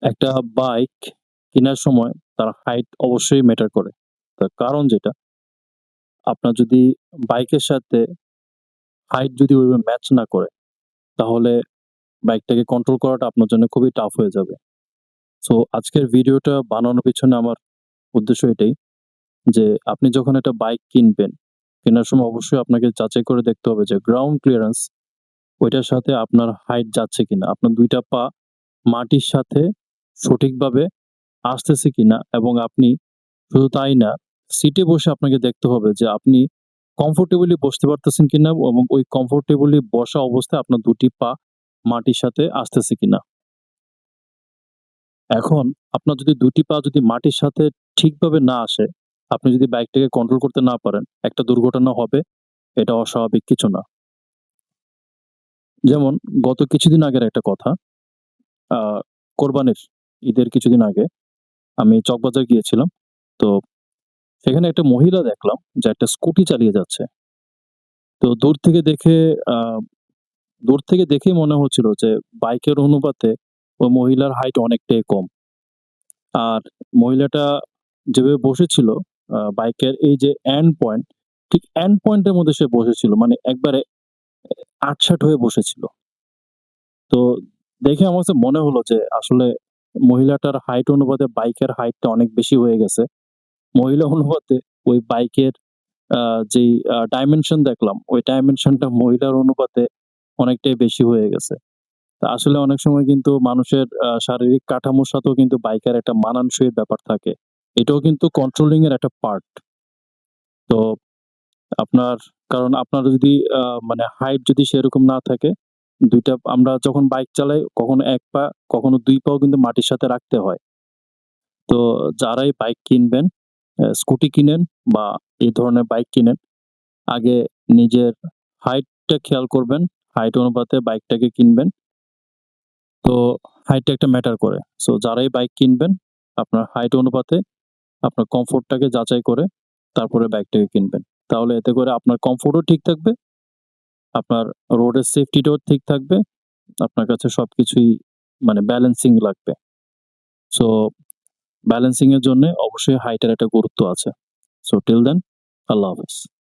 একটা বাইক কেনার সময় তার হাইট অবশ্যই ম্যাটার করে। তার কারণ যেটা, আপনার যদি বাইকের সাথে হাইট যদি ওইভাবে ম্যাচ না করে, তাহলে বাইকটাকে কন্ট্রোল করাটা আপনার জন্য খুবই টাফ হয়ে যাবে। সো আজকের ভিডিওটা বানানোর পেছনে আমার উদ্দেশ্য এটাই যে, আপনি যখন একটা বাইক কিনবেন, কেনার সময় অবশ্যই আপনাকে যাচাই করে দেখতে হবে যে গ্রাউন্ড ক্লিয়ারেন্স ওইটার সাথে আপনার হাইট যাচ্ছে কিনা। আপনার ২ টা পা মাটির সাথে সঠিকভাবে আসতেছে কিনা এবং আপনি শুধু তাই না, সিটে বসে আপনাকে দেখতে হবে যে আপনি কমফোর্টেবলি বসতে পারতেছেন কিনা এবং ওই কমফোর্টেবলি বসা অবস্থায় আপনার ২ টি পা মাটির সাথে আসতেছে কিনা। এখন আপনার যদি ২ টি পা যদি মাটির সাথে ঠিকভাবে না আসে, আপনি যদি বাইকটাকে কন্ট্রোল করতে না পারেন, একটা দুর্ঘটনা হবে, এটা অস্বাভাবিক কিছু না। যেমন গত কিছুদিন আগের একটা কথা, আ কোরবানির ঈদের কিছুদিন আগে আমি চকবাজার গিয়েছিলাম। তো সেখানে একটা মহিলা দেখলাম যে একটা স্কুটি চালিয়ে যাচ্ছে। তো আ দূর থেকে দেখেই মনে হচ্ছিল যে বাইকের অনুপাতে ওই মহিলার হাইট অনেকটাই কম। আর মহিলাটা যেভাবে বসেছিল বাইকের এই যে এন্ড পয়েন্ট, ঠিক এন্ড পয়েন্টের মধ্যে সে বসেছিল। মানে একবারে আঁটসাঁট হয়ে বসেছিল। তো দেখে আমার কাছে মনে হলো যে আসলে মহিলাটার হাইট অনুপাতে বাইকের হাইটটা অনেক বেশি হয়ে গেছে। মহিলা অনুপাতে ওই বাইকের আ যেই ডাইমেনশন দেখলাম, ওই ডাইমেনশনটা মহিলার অনুপাতে অনেকটাই বেশি হয়ে গেছে। তা আসলে অনেক সময় কিন্তু মানুষের শারীরিক কাঠামোর সাথেও কিন্তু বাইকের একটা মানানসইয়ের ব্যাপার থাকে। এটাও কিন্তু কন্ট্রোলিং এর একটা পার্ট। তো আপনার কারণ আপনার যদি আ মানে হাইট যদি সেরকম না থাকে, ২ টা আমরা যখন বাইক চালাই কখনো ১ পা, কখনো ২ পাও কিন্তু মাটির সাথে রাখতে হয়। তো যারাই বাইক কিনবেন, স্কুটি কিনেন বা এই ধরনের বাইক কিনেন, আগে নিজের হাইটটা খেয়াল করবেন। হাইট অনুপাতে বাইকটাকে কিনবেন। তো হাইটটা একটা ম্যাটার করে। সো যারাই বাইক কিনবেন, আপনার হাইট অনুপাতে আপনার কমফোর্টটাকে যাচাই করে তারপরে বাইকটাকে কিনবেন। তাহলে এতে করে আপনার কমফোর্টও ঠিক থাকবে, আপনার রোডের সেফটিটাও ঠিক থাকবে। আপনার কাছে সবকিছুই মানে ব্যালেন্সিং লাগবে। সো ব্যালেন্সিং এর জন্যে অবশ্যই হাইটের একটা গুরুত্ব আছে। সো টিল দেন আল্লাহ হাফেজ।